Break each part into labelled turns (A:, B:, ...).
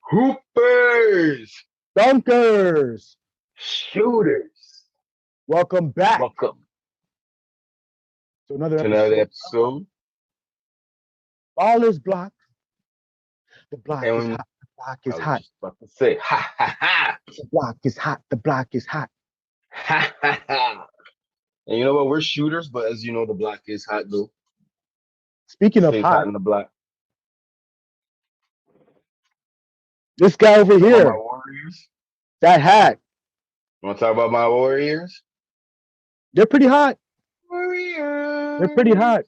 A: Hoopers,
B: Dunkers,
A: shooters,
B: welcome back
A: welcome
B: to another
A: to another
B: episode.
A: episode.
B: All is block. The block is
A: And
B: hot. The block
A: I
B: is
A: was
B: hot.
A: just about to say, ha ha ha,
B: The block is hot. The block is hot.
A: ha ha ha. And you know what? We're shooters, but as you know, the black is hot though.
B: Speaking of
A: Stays hot
B: hot,
A: in the black.
B: this guy over
A: Talk about my
B: here,
A: Warriors.
B: that hat,
A: You want to talk about my Warriors?
B: they're pretty hot. They're pretty
A: Warriors,
B: hot.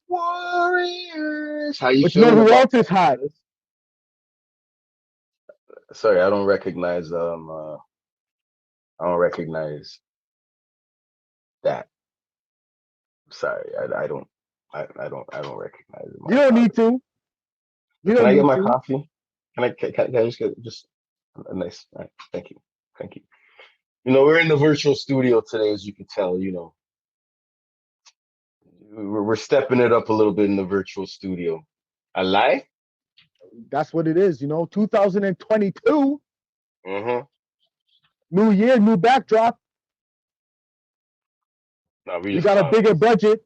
A: Warriors. How you
B: But you know
A: feeling
B: who
A: about
B: else is hot?
A: that? Sorry, I don't recognize. I don't recognize that. Sorry, I don't recognize it.
B: You
A: My
B: don't need
A: apologies.
B: to. You
A: Can
B: don't
A: I get
B: need
A: my
B: to.
A: coffee? Can I just get just a nice? All right, thank you, thank you. You know, we're in the virtual studio today, as you can tell. You know, we're stepping it up a little bit in the virtual studio. I lie.
B: That's what it is. 2022,
A: Mm-hmm.
B: new year, new backdrop.
A: No, we
B: We
A: just
B: got a
A: clowning.
B: bigger budget.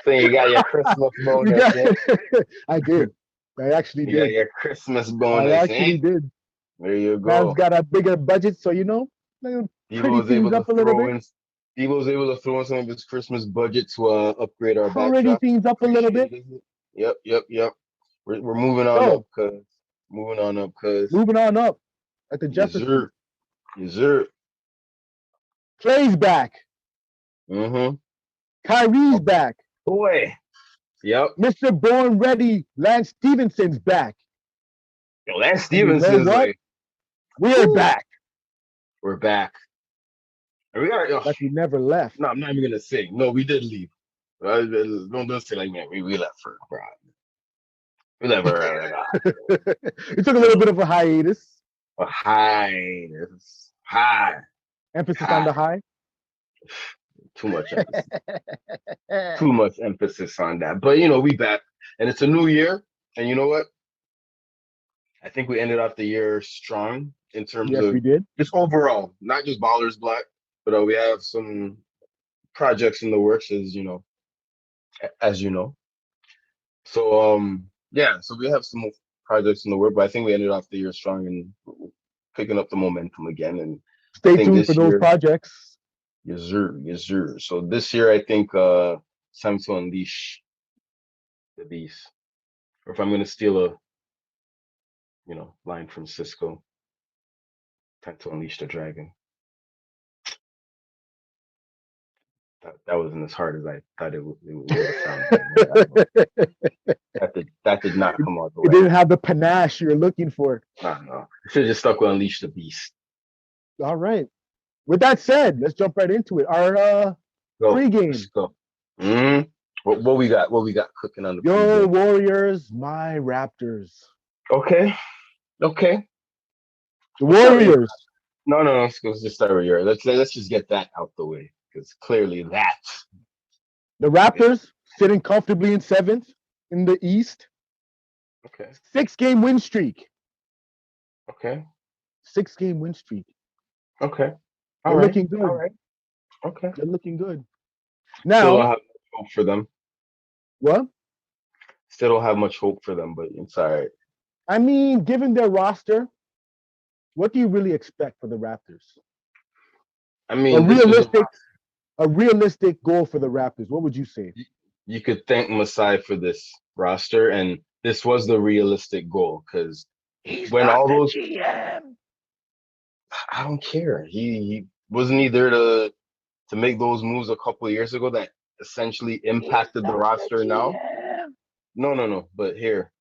A: So you got your Christmas
B: we
A: bonus,
B: got.
A: eh?
B: I did. I actually
A: You got
B: did.
A: your Christmas
B: I
A: bonus, eh?
B: actually did.
A: There you
B: Man's
A: go.
B: got a bigger budget, so
A: Debo
B: pretty
A: was
B: things
A: able to
B: up a little
A: throw
B: bit.
A: in. Debo was able to throw in some of his Christmas budget to upgrade our
B: Pretty
A: backdrop.
B: things up a little bit.
A: Appreciate it. Yep, yep, yep. We're moving on up,
B: Yo,
A: cuz. Moving on up, cuz.
B: moving on up at the
A: Yes,
B: Jefferson.
A: sir. Yes, sir.
B: Klays back.
A: Mm-hmm.
B: Kyrie's
A: Oh,
B: back.
A: boy. Yep.
B: Mr. Born Ready Lance Stevenson's back.
A: Yo, Lance
B: And you know
A: Stevenson's
B: what?
A: like,
B: We're
A: whew,
B: back.
A: we're back. And we got,
B: Like we never left.
A: no, I'm not even gonna say. No, we did leave. Don't say like, man, we left for bro. We left for
B: We took a little bit of a hiatus.
A: a high, high,
B: Emphasis on
A: high.
B: the high.
A: Too much emphasis. Too much emphasis on that. But you know, we back, and it's a new year. And you know what? I think we ended off the year strong in terms
B: Yes,
A: of
B: we did.
A: just overall, not just Ballers Black, but we have some projects in the works, as you know. So yeah, so we have some projects in the work, but I think we ended off the year strong and picking up the momentum again. And I
B: Stay
A: think
B: tuned for
A: this
B: those
A: year,
B: projects.
A: yes sir, yes sir. So this year, I think it's time to unleash the beast. Or if I'm gonna steal a line from Cisco, time to unleash the dragon. That wasn't as hard as I thought it would have sounded. That did not come out the
B: It
A: way.
B: didn't have the panache you're looking for.
A: I don't know. I should have just stuck with unleash the beast.
B: All right. With that said, let's jump right into it. Our
A: Go.
B: pregame.
A: Let's go. Mm-hmm. What we got? What we got cooking on the
B: Your
A: pregame?
B: Warriors, my Raptors.
A: Okay. Okay.
B: The
A: Let's start with
B: Warriors.
A: no. Let's just start with your. Let's just get that out the way because clearly that.
B: The Raptors sitting comfortably in seventh in the East.
A: Okay.
B: 6-game win streak.
A: Okay.
B: 6-game win streak.
A: Okay.
B: They're
A: All right.
B: looking good.
A: All right. Okay.
B: They're looking good.
A: Still don't
B: Now,
A: have much hope for them.
B: what?
A: Still don't have much hope for them, but it's all right.
B: I mean, given their roster, what do you really expect for the Raptors?
A: I mean, this was
B: A realistic goal for the Raptors. What would you say?
A: you could thank Masai for this roster, and this was the realistic goal because when all those
B: GM.
A: I don't care. He wasn't he there to make those moves a couple of years ago that essentially impacted the roster now. No. But here,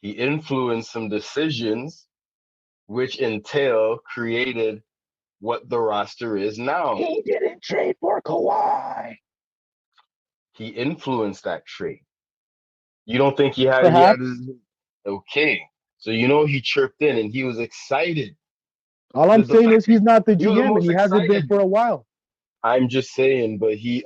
A: he influenced some decisions which entail created what the roster is now.
B: He didn't trade for Kawhi.
A: He influenced that trade. You don't think he had
B: Perhaps.
A: his okay. So he chirped in and he was excited.
B: All I'm
A: The
B: saying
A: fact
B: is he's not the
A: he was the
B: GM and
A: most
B: he hasn't been
A: excited.
B: for a while.
A: I'm just saying, but he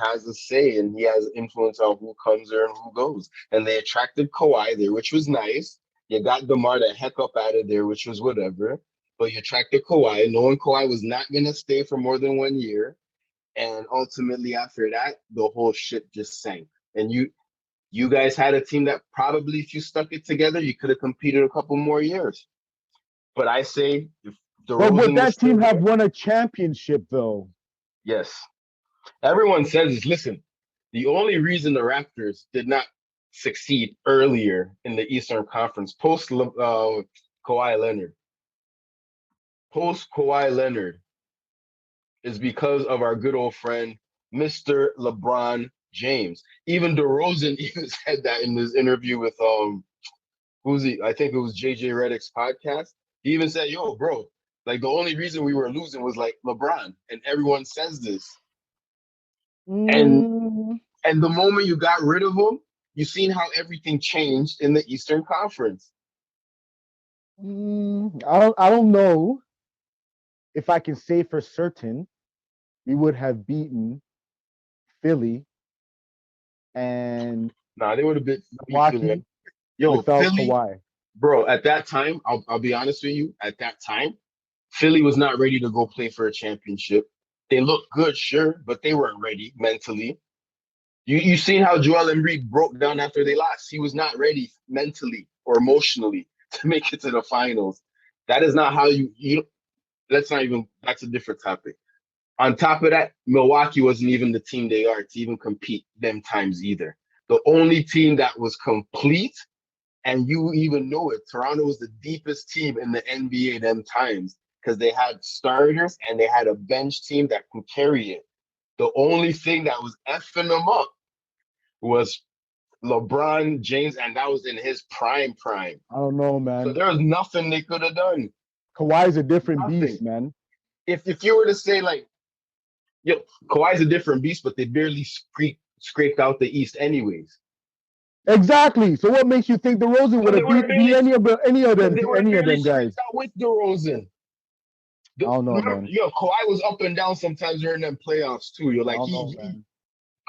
A: has a say and he has influence on who comes there and who goes. And they attracted Kawhi there, which was nice. You got DeMar the heck up out of there, which was whatever. But you attracted Kawhi, knowing Kawhi was not gonna stay for more than 1 year. And ultimately after that, the whole ship just sank. And you guys had a team that probably if you stuck it together, you could have competed a couple more years. But I say if
B: But would
A: DeRozan was
B: that
A: still
B: team have
A: there,
B: won a championship though?
A: yes. Everyone says is listen, the only reason the Raptors did not succeed earlier in the Eastern Conference Kawhi Leonard, post Kawhi Leonard, is because of our good old friend Mr. LeBron James. Even DeRozan even said that in his interview with who's he? I think it was JJ Redick's podcast. He even said, "Yo, bro, like the only reason we were losing was like LeBron," and everyone says this. And
B: Mm,
A: And the moment you got rid of him, you seen how everything changed in the Eastern Conference.
B: I don't know if I can say for certain we would have beaten Philly and
A: Nah, they would have beat Philly.
B: Milwaukee
A: Yo,
B: without
A: Philly,
B: Kawhi.
A: bro, at that time, I'll be honest with you, at that time, Philly was not ready to go play for a championship. They looked good, sure, but they weren't ready mentally. You seen how Joel Embiid broke down after they lost. He was not ready mentally or emotionally to make it to the finals. That is not how you let's not even that's a different topic. On top of that, Milwaukee wasn't even the team they are to even compete them times either. The only team that was complete, and you even know it, Toronto was the deepest team in the NBA them times because they had starters and they had a bench team that could carry it. The only thing that was effing them up was LeBron James, and that was in his prime.
B: I don't know,
A: So
B: man.
A: there was nothing they could have done.
B: Kawhi's a different
A: Nothing.
B: beast, man.
A: If you were to say like, yo, Kawhi's a different beast, but they barely scraped out the East anyways.
B: Exactly. So what makes you think DeRozan would
A: Because they
B: have
A: would have
B: beat
A: barely
B: any of them guys?
A: scraped out with DeRozan.
B: I don't know,
A: Remember,
B: man.
A: yo, Kawhi was up and down sometimes during them playoffs too. You're
B: I
A: like
B: don't know, man.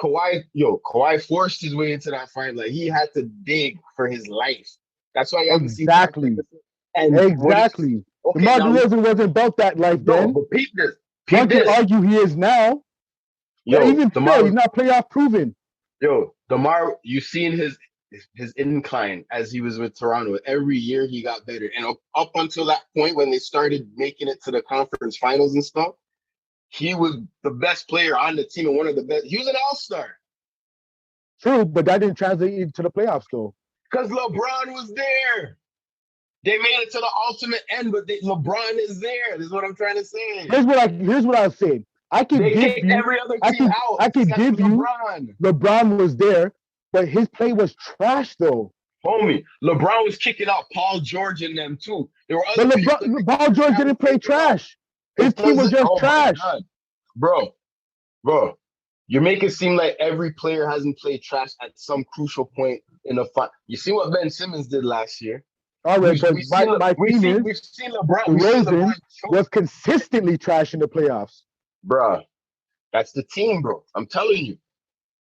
A: Kawhi forced his way into that fight. Like he had to dig for his life. That's why you haven't seen too much.
B: Exactly.
A: And what is
B: Exactly.
A: okay
B: DeMar
A: now?
B: DeRozan wasn't about that life
A: No,
B: then.
A: but peep this.
B: One
A: Peep
B: can
A: this.
B: argue he is now. But
A: Yo,
B: even still, he's not playoff proven.
A: DeMar, you seen his incline as he was with Toronto. Every year he got better, and up until that point when they started making it to the conference finals and stuff, he was the best player on the team and one of the best. He was an all-star
B: True, but that didn't translate into the playoffs, though.
A: because LeBron was there. They made it to the ultimate end, but LeBron is there. This is what I'm trying to say.
B: Here's what I say. I could
A: They
B: give
A: kicked
B: you
A: every other
B: I
A: team
B: could
A: out
B: I could
A: except for
B: give you
A: LeBron.
B: LeBron was there, but his play was trash though.
A: Homie, LeBron was kicking out Paul George and them too. There were
B: But
A: other people in the
B: Paul
A: Clippers
B: George
A: that
B: didn't
A: was
B: play
A: taking off.
B: trash. His
A: It
B: team was
A: doesn't.
B: just
A: Oh my
B: trash.
A: god, bro, you make it seem like every player hasn't played trash at some crucial point in a fight. You see what Ben Simmons did last year.
B: All right, but my thing is
A: We've seen
B: DeRozan
A: LeBron choke,
B: was consistently trash in the playoffs.
A: bro. That's the team, bro. I'm telling you,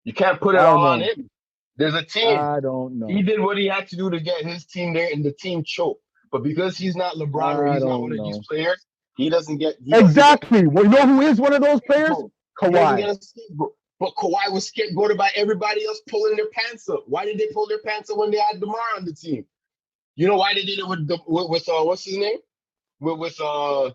A: you can't put it
B: I don't
A: all on
B: know.
A: him. There's a team.
B: I don't
A: He
B: know.
A: did what he had to do to get his team there, and the team choked. But because he's not LeBron or
B: I
A: he's not one
B: don't
A: of these
B: know.
A: players, he doesn't get.
B: Exactly. Well, you know who is one of those players?
A: He doesn't
B: Kawhi.
A: get a scapegoat. But Kawhi was scapegoated by everybody else pulling their pants up. Why did they pull their pants up when they had DeMar on the team? You know why they did it with what's his name? With
B: Because
A: Kawhi?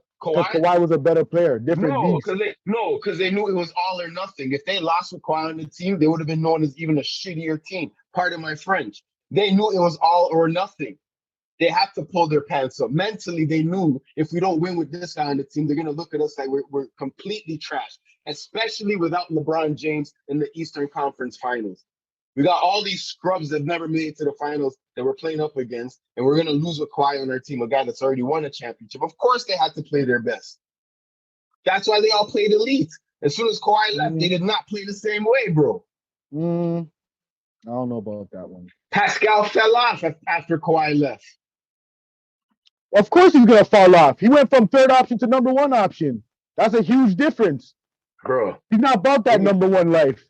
B: Kawhi was a better player, different
A: No,
B: beast.
A: because they knew it was all or nothing. If they lost with Kawhi on the team, they would have been known as even a shittier team. Pardon my French. They knew it was all or nothing. They have to pull their pants up. Mentally, they knew if we don't win with this guy on the team, they're going to look at us like we're completely trash, especially without LeBron James in the Eastern Conference Finals. We got all these scrubs that never made it to the finals that we're playing up against, and we're going to lose with Kawhi on our team, a guy that's already won a championship. Of course, they had to play their best. That's why they all played elite. As soon as Kawhi left, they did not play the same way, bro.
B: I don't know about that one.
A: Pascal fell off after Kawhi left.
B: Of course he's gonna fall off. He went from third option to number one option. That's a huge difference.
A: Bro,
B: He's not about that number one life.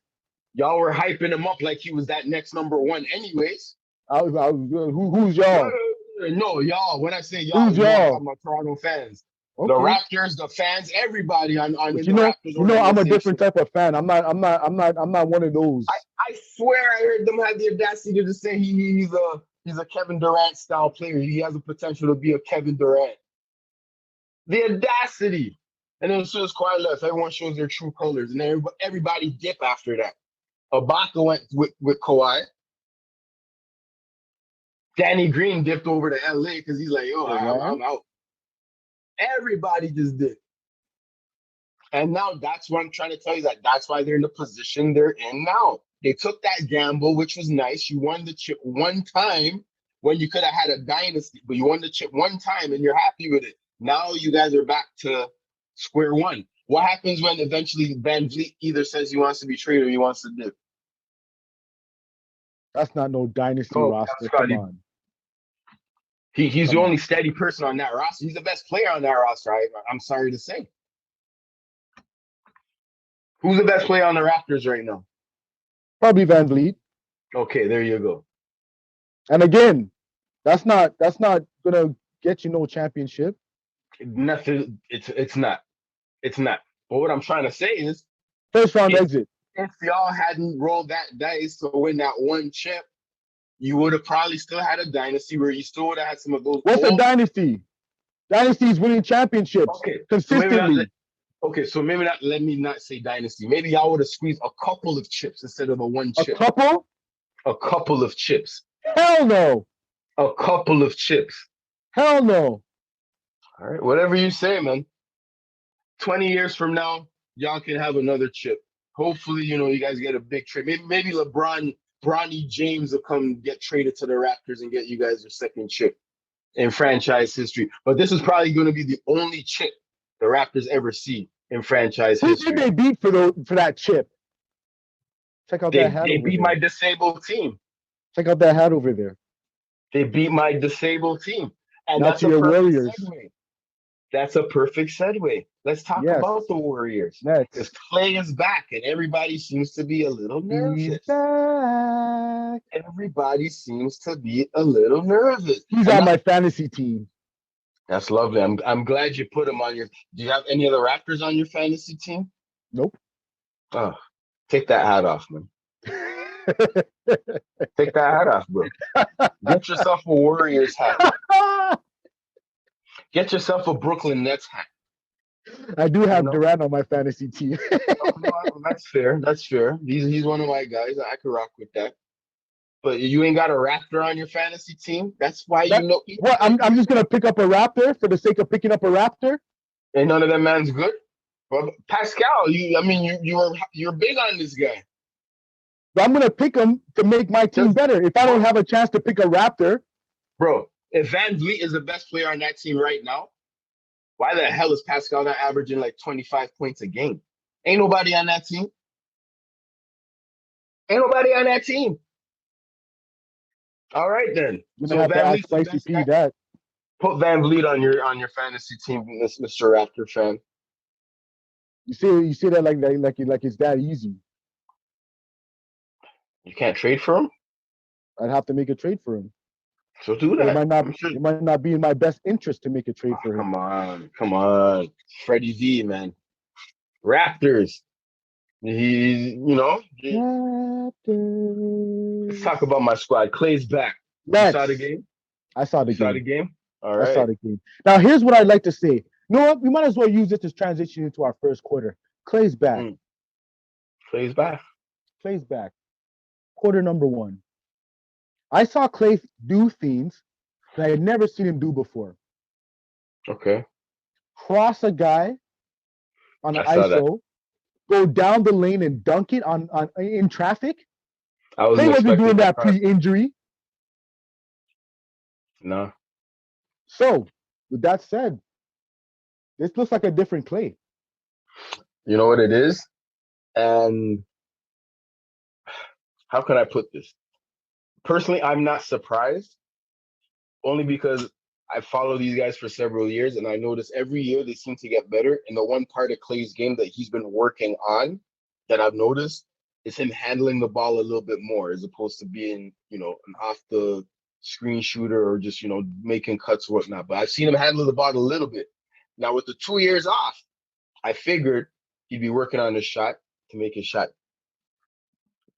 A: y'all were hyping him up like he was that next number one anyways.
B: Who's y'all?
A: No, y'all. When I say y'all,
B: Who's
A: you know I'm
B: y'all?
A: talking about Toronto fans. The
B: Okay.
A: Raptors, the fans, everybody on
B: But
A: in the Raptors
B: I'm a
A: organization.
B: different type of fan. I'm not one of those.
A: I swear I heard them have the audacity to just say he's a Kevin Durant style player. He has the potential to be a Kevin Durant. The audacity. And then as soon as Kawhi left, everyone shows their true colors, and everybody dip after that. Ibaka went with Kawhi. Danny Green dipped over to LA because he's like, oh, I'm out. Everybody just did. And now that's what I'm trying to tell you, that that's why they're in the position they're in now. They took that gamble, which was nice. You won the chip one time when you could have had a dynasty, but you won the chip one time and you're happy with it. Now you guys are back to square one. What happens when eventually Van Vliet either says he wants to be traded or he wants to dip?
B: That's not no dynasty roster. Come on.
A: He's the only steady person on that roster. He's the best player on that roster. I'm sorry to say. Who's the best player on the Raptors right now?
B: Probably Van Vliet.
A: Okay, there you go.
B: And again, that's not gonna get you no championship.
A: Nothing. It's not. It's not. But what I'm trying to say is,
B: first round exit.
A: If y'all hadn't rolled that dice to win that one chip, you would have probably still had a dynasty where you still would have had some of those.
B: What's a dynasty? Dynasty is winning championships consistently.
A: So maybe not. Let me not say dynasty. Maybe y'all would have squeezed a couple of chips instead of the one chip.
B: A couple?
A: A couple of chips.
B: Hell no.
A: A couple of chips.
B: Hell no.
A: All right, whatever you say, man. 20 years from now, y'all can have another chip. Hopefully, you guys get a big trade. Maybe Bronny James will come get traded to the Raptors and get you guys your second chip in franchise history. But this is probably going to be the only chip the Raptors ever see in franchise history.
B: Who did they beat for that chip? Check out that hat over there. They
A: beat my disabled team.
B: Check out that hat over there.
A: They beat my disabled team. And
B: that's your Warriors.
A: Segue. That's a perfect segue. Let's talk about the Warriors. Because Klay is back, and everybody seems to be a little nervous.
B: He's back.
A: Everybody seems to be a little nervous.
B: He's on my fantasy team.
A: That's lovely. I'm glad you put him on your. Do you have any other Raptors on your fantasy team?
B: Nope.
A: Oh, take that hat off, man. Take that hat off, bro. Get yourself a Warriors hat. Get yourself a Brooklyn Nets hat.
B: I do have Durant on my fantasy team.
A: That's fair. That's fair. He's one of my guys. I could rock with that. But you ain't got a Raptor on your fantasy team. That's why
B: What? I'm just gonna pick up a Raptor for the sake of picking up a Raptor.
A: And none of them man's good. Well, Pascal, you're big on this guy.
B: But I'm gonna pick him to make my team better. If I don't have a chance to pick a Raptor,
A: bro, if Van Vliet is the best player on that team right now, why the hell is Pascal not averaging like 25 points a game? Ain't nobody on that team. Ain't nobody on that team. All right then.
B: So Van Vliet,
A: put Van Vliet on your fantasy team, Mr. Raptor fan.
B: You say that like it's that easy.
A: You can't trade for him?
B: I'd have to make a trade for him.
A: So do that.
B: It might not be in my best interest to make a trade for him.
A: Come on. Freddie V, man. Raptors. Raptors. Let's talk about my squad. Klay's back. You saw the game?
B: I saw the game.
A: Saw the game? All right.
B: I saw the game. Now, here's what I'd like to say. You know what? We might as well use this as transition into our first quarter. Klay's back.
A: Klay's back.
B: Klay's back. Quarter number 1. I saw Klay do things that I had never seen him do before.
A: Okay.
B: Cross a guy on an ISO, go down the lane and dunk it on in traffic. Klay wasn't doing that pre-injury.
A: No.
B: So, with that said, this looks like a different Klay.
A: You know what it is? And how can I put this? Personally, I'm not surprised, only because I follow these guys for several years, and I notice every year they seem to get better. And the one part of Klay's game that he's been working on that I've noticed is him handling the ball a little bit more, as opposed to being, an off the screen shooter or just, making cuts, whatnot. But I've seen him handle the ball a little bit. Now, with the 2 years off, I figured he'd be working on his shot to make his shot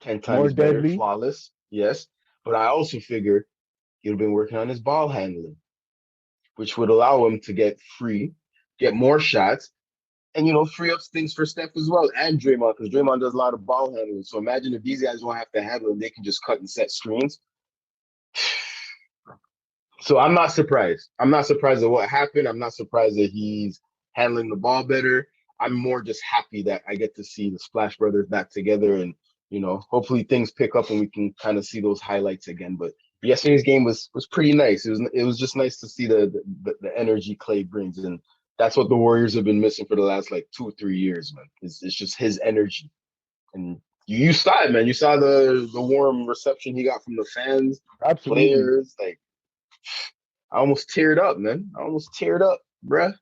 A: 10
B: More
A: times better,
B: deadly.
A: flawless, yes. But I also figured he'd been working on his ball handling, which would allow him to get free, get more shots, and free up things for Steph as well and Draymond, because Draymond does a lot of ball handling. So imagine if these guys don't have to handle it, they can just cut and set screens. So I'm not surprised. I'm not surprised at what happened. I'm not surprised that he's handling the ball better. I'm more just happy that I get to see the Splash Brothers back together, and hopefully things pick up and we can kind of see those highlights again. But yesterday's game was pretty nice. It was just nice to see the energy Klay brings, and that's what the Warriors have been missing for the last like 2 or 3 years, man. It's just his energy, and you saw it, man. You saw the warm reception he got from the fans,
B: Absolutely.
A: players. Like, I almost teared up, man. I almost teared up, bruh.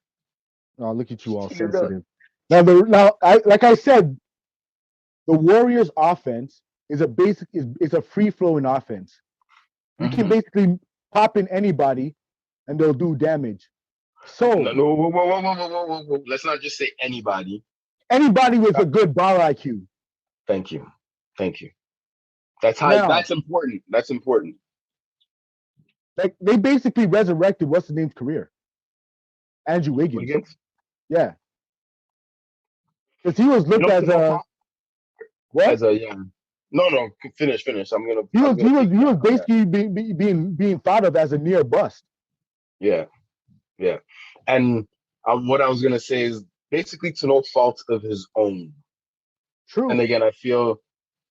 B: Oh, look at you all
A: Teared up.
B: sensitive. Like I said, the Warriors' offense is a free flowing offense. You can basically pop in anybody, and they'll do damage. So
A: No, whoa. Let's not just say anybody.
B: anybody with a good ball IQ.
A: Thank you. Thank you. That's high.
B: Now,
A: That's important. That's important.
B: like they basically resurrected what's the name's career, Andrew Wiggins.
A: Wiggins?
B: Yeah, because he was looked as a what?
A: As a No, finish. I'm gonna.
B: He
A: I'm
B: was
A: gonna
B: he was he
A: piggyback
B: was
A: on that.
B: basically being thought of as a near bust.
A: Yeah, yeah. And what I was gonna say is basically to no fault of his own. And
B: True.
A: again,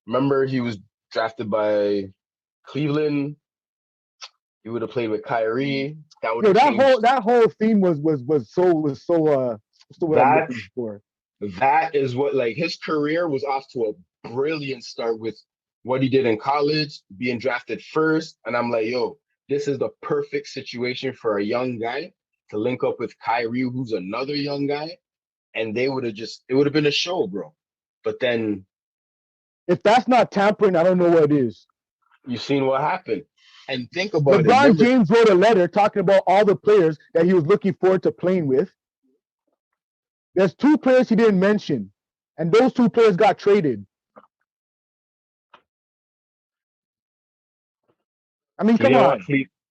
A: remember he was drafted by Cleveland. He would have played with Kyrie. That would
B: Yo,
A: have changed.
B: that whole theme was so what's the word I'm
A: That
B: looking for?
A: that is what, like, his career was off to a brilliant start with what he did in college, being drafted first. And I'm like, yo, this is the perfect situation for a young guy to link up with Kyrie, who's another young guy. And it would have been a show, bro. But then
B: If that's not tampering, I don't know what it is.
A: you've seen what happened. And think about it.
B: LeBron
A: Remember,
B: James wrote a letter talking about all the players that he was looking forward to playing with. There's two players he didn't mention, and those two players got traded. I mean,
A: he
B: come
A: didn't want
B: on.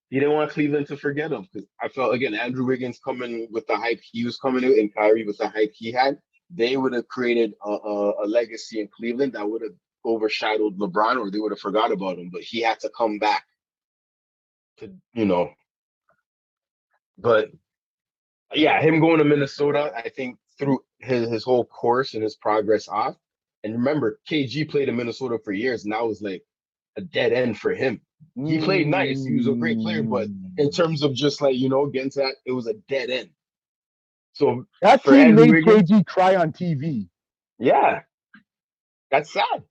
A: He didn't want Cleveland to forget him, because I felt, again, Andrew Wiggins coming with the hype he was coming with, and Kyrie with the hype he had, they would have created a legacy in Cleveland that would have overshadowed LeBron, or they would have forgot about him. But he had to come back to, But yeah, him going to Minnesota, I think through his whole course and his progress off. And remember, KG played in Minnesota for years, and that was like a dead end for him. He played nice. He was a great player, but in terms of just like, getting to that, it was a dead end. So
B: That
A: for
B: team
A: Andrew
B: made
A: Wiggins,
B: KG cry on TV.
A: yeah, that's sad.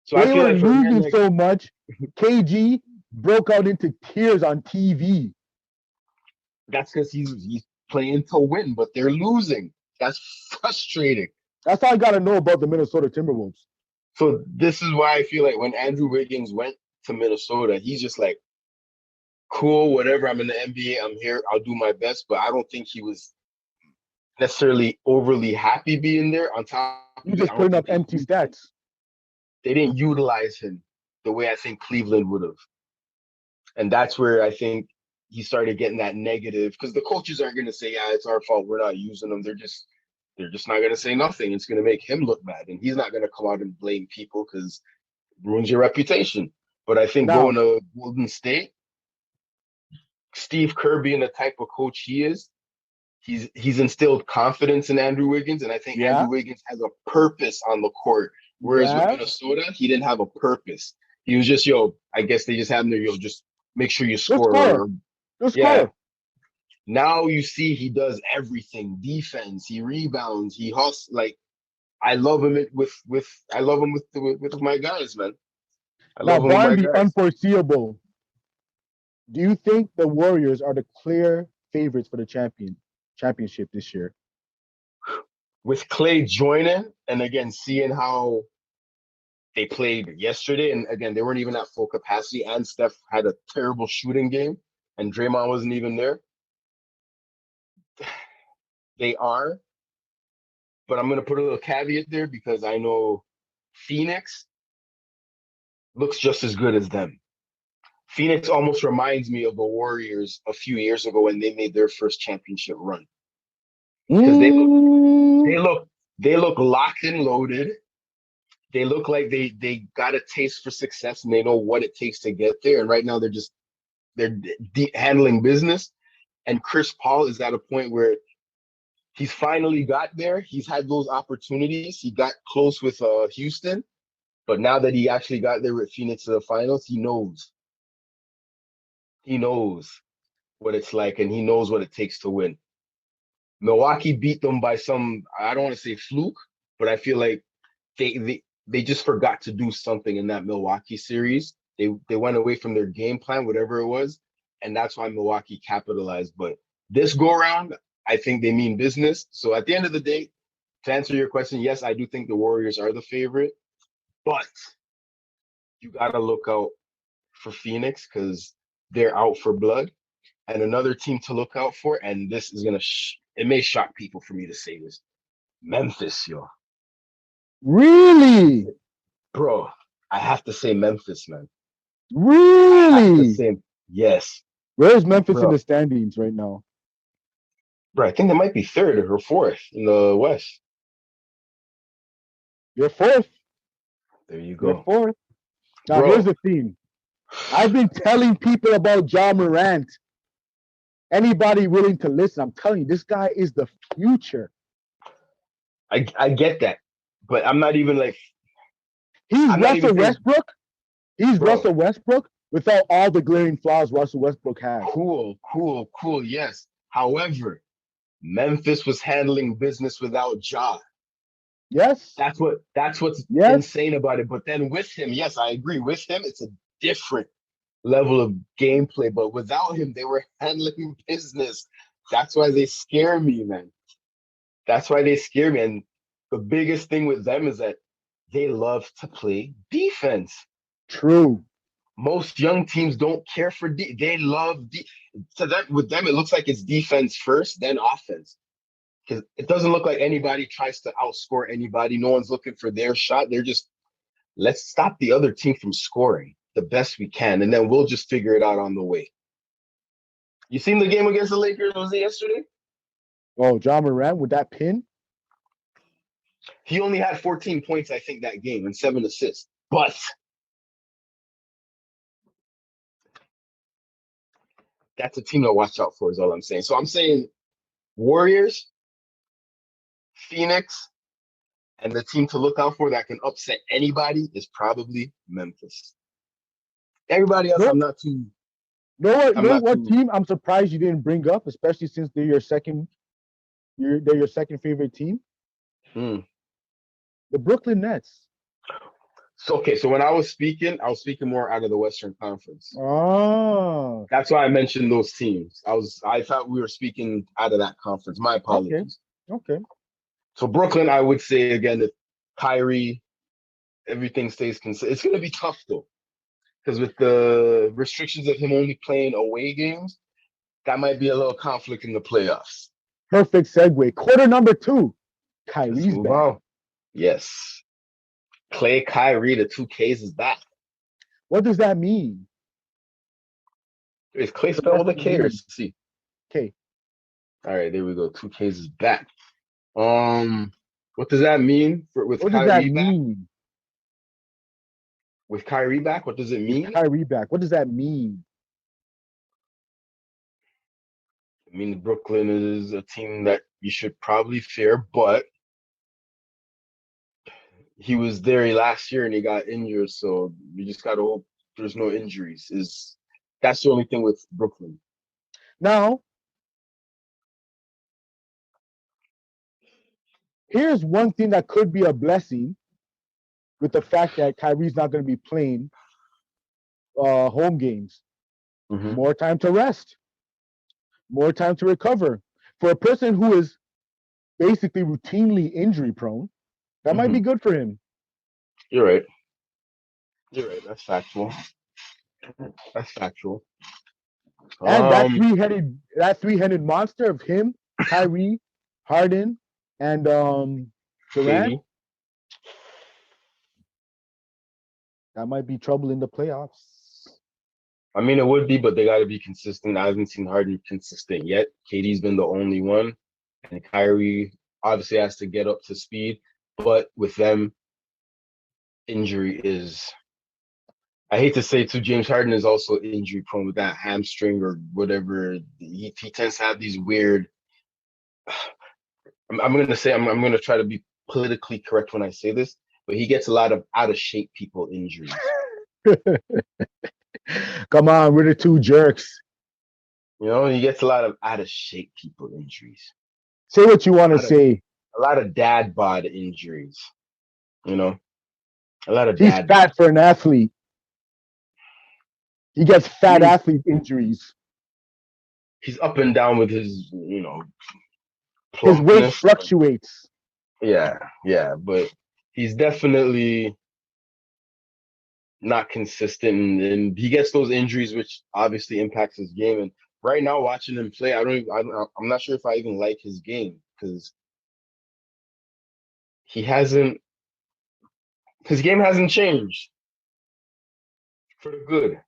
A: So I
B: They
A: feel
B: were
A: like for a guy
B: losing
A: like,
B: so much. KG broke out into tears on TV.
A: that's because he's playing to win, but they're losing. That's frustrating.
B: That's all I got to know about the Minnesota Timberwolves.
A: So this is why I feel like when Andrew Wiggins went to Minnesota, he's just like, cool, whatever. I'm in the NBA. I'm here. I'll do my best. But I don't think he was necessarily overly happy being there. On top
B: He's
A: of it,
B: just
A: I don't
B: putting up
A: think
B: empty stats.
A: they didn't utilize him the way I think Cleveland would have. And that's where I think he started getting that negative, because the coaches aren't going to say, yeah, it's our fault, we're not using them. They're just not going to say nothing. It's going to make him look bad, and he's not going to come out and blame people, because it ruins your reputation. But I think
B: Now,
A: going to Golden State, Steve Kerr being the type of coach he is, he's instilled confidence in Andrew Wiggins, and I think
B: yeah,
A: Andrew Wiggins has a purpose on the court. Whereas with
B: yeah.
A: Minnesota, he didn't have a purpose. He was just, I guess they just had him there, just make sure you
B: Just
A: score.
B: score. Just
A: Yeah.
B: score.
A: Now you see he does everything: defense, he rebounds, he hustles. Like, I love him with my guys, man. I
B: Now,
A: love him with my
B: barring the
A: guys.
B: unforeseeable, Do you think the Warriors are the clear favorites for the championship this year?
A: With Klay joining and again seeing how they played yesterday, and again they weren't even at full capacity, and Steph had a terrible shooting game, and Draymond wasn't even there. They are, but I'm gonna put a little caveat there because I know Phoenix looks just as good as them. Phoenix almost reminds me of the Warriors a few years ago when they made their first championship run because
B: Mm,
A: they look they look locked and loaded. They look like they got a taste for success and they know what it takes to get there. And right now they're handling business. And Chris Paul is at a point where he's finally got there. He's had those opportunities. He got close with Houston, but now that he actually got there with Phoenix to the finals, he knows what it's like, and he knows what it takes to win. Milwaukee beat them by some, I don't want to say fluke, but I feel like they just forgot to do something in that Milwaukee series. They went away from their game plan, whatever it was, and that's why Milwaukee capitalized. But this go around, I think they mean business. So at the end of the day, to answer your question, yes, I do think the Warriors are the favorite, but you got to look out for Phoenix because they're out for blood. And another team to look out for, and this is gonna it may shock people for me to say this. Memphis, yo.
B: really?
A: Bro, I have to say Memphis, man. I have to
B: Really?
A: say yes.
B: Where's Memphis in
A: Bro.
B: the standings right now?
A: Bro, I think they might be third or fourth in the West.
B: You're fourth.
A: There you
B: You're
A: go.
B: fourth. Now here's
A: Bro,
B: the thing. I've been telling people about Ja Morant. Anybody willing to listen, I'm telling you, this guy is the future.
A: I get that. But I'm not even like
B: He's
A: I'm not even
B: Russell
A: saying,
B: Westbrook. He's
A: bro,
B: Russell Westbrook without all the glaring flaws Russell Westbrook has.
A: cool, yes. However, Memphis was handling business without Ja.
B: Yes,
A: That's what's
B: yes,
A: insane about it. But then with him, yes, I agree. With him, it's a different level of gameplay. But without him, they were handling business. That's why they scare me, man. That's why they scare me. And the biggest thing with them is that they love to play defense.
B: true.
A: Most young teams don't care for they love so that with them it looks like it's defense first, then offense. Because it doesn't look like anybody tries to outscore anybody. No one's looking for their shot. They're just let's stop the other team from scoring the best we can, and then we'll just figure it out on the way. You seen the game against the Lakers? Was it yesterday?
B: Oh, Ja Morant with that pin?
A: He only had 14 points, I think, that game and 7 assists. But that's a team to watch out for, is all I'm saying. So I'm saying Warriors, Phoenix, and the team to look out for that can upset anybody is probably Memphis. Everybody else,
B: No,
A: I'm not
B: what
A: too.
B: team I'm surprised you didn't bring up, especially since they're your second favorite team?
A: Hmm.
B: The Brooklyn Nets.
A: So okay, so when I was speaking more out of the Western Conference.
B: Oh,
A: That's why I mentioned those teams. I thought we were speaking out of that conference. My
B: okay,
A: apologies.
B: okay.
A: So Brooklyn, I would say again, if Kyrie, everything stays consistent, it's going to be tough though, because with the restrictions of him only playing away games, that might be a little conflict in the playoffs.
B: Perfect segue. Quarter number two.
A: Let's
B: Kyrie's
A: move
B: back.
A: on. Yes, Klay, Kyrie, the two Ks is back.
B: What does that mean
A: Is Klay
B: for the
A: spelled
B: rest
A: with a
B: of the
A: K or
B: league?
A: C?
B: Okay.
A: All right, there we go. Two Ks is back. Um, what does that mean for with
B: What does that
A: Kyrie back?
B: mean?
A: With Kyrie back, what does it
B: With
A: mean?
B: Kyrie back. What does that mean?
A: It means Brooklyn is a team that you should probably fear, but he was there last year and he got injured, so you just gotta hope there's no injuries. Is That's the only thing with Brooklyn.
B: Now, here's one thing that could be a blessing with the fact that Kyrie's not going to be playing home games. more time to rest, more time to recover. For a person who is basically routinely injury prone, that might be good for him.
A: You're right. You're right. That's factual. That's factual.
B: And
A: Um,
B: that three-headed monster of him, Kyrie, Harden, and Durant,
A: KD.
B: that might be trouble in the playoffs.
A: I mean, it would be, but they got to be consistent. I haven't seen Harden consistent yet. KD's been the only one, and Kyrie obviously has to get up to speed. But with them, injury is. I hate to say it too, James Harden is also injury prone with that hamstring or whatever. He tends to have these weird. I'm going to say I'm going to try to be politically correct when I say this, but he gets a lot of out of shape people injuries.
B: Come on, we're the two jerks.
A: You know, he gets a lot of out of shape people injuries.
B: Say what you want to say.
A: A lot of dad bod injuries. You know, a lot of
B: He's
A: dad bod.
B: fat for an athlete. He gets fat athlete injuries.
A: He's up and down with his,
B: His weight
A: plumpness.
B: fluctuates.
A: Yeah, but he's definitely not consistent, and he gets those injuries, which obviously impacts his game. And right now, watching him play, I'm not sure if I even like his game because he hasn't. His game hasn't changed for the good.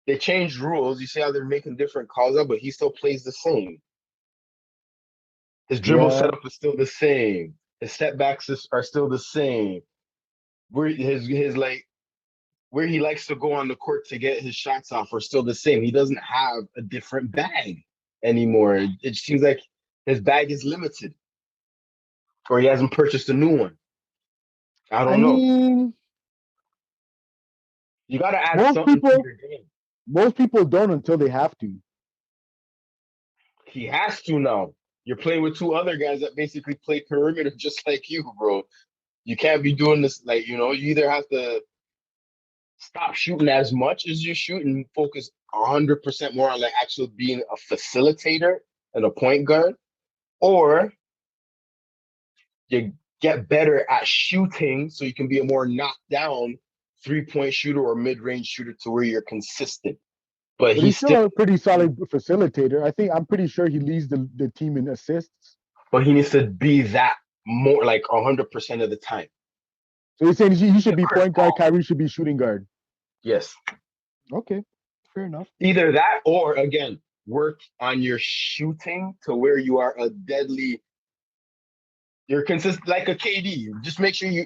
A: They changed rules. You see how they're making different calls up, but he still plays the same. His dribble setup is still the same. His setbacks are still the same. Where his like where he likes to go on the court to get his shots off are still the same. He doesn't have a different bag anymore. It seems like his bag is limited, or he hasn't purchased a new one. I don't know.
B: Mean,
A: you got to add something to your game.
B: Most people don't until they have to.
A: He has to now. You're playing with two other guys that basically play perimeter just like you, bro. You can't be doing this you either have to stop shooting as much as you shoot and focus 100% more on like actually being a facilitator and a point guard, or you get better at shooting so you can be a more knockdown 3-point shooter or mid-range shooter to where you're consistent. But
B: he's still a pretty solid facilitator. I'm pretty sure he leads the team in assists.
A: But he needs to be that more like 100% of the time.
B: So you're saying he should be point guard, Kyrie should be shooting guard?
A: Yes.
B: Okay, fair enough.
A: Either that or, again, work on your shooting to where you are a deadly. You're consistent like a KD. Just make sure you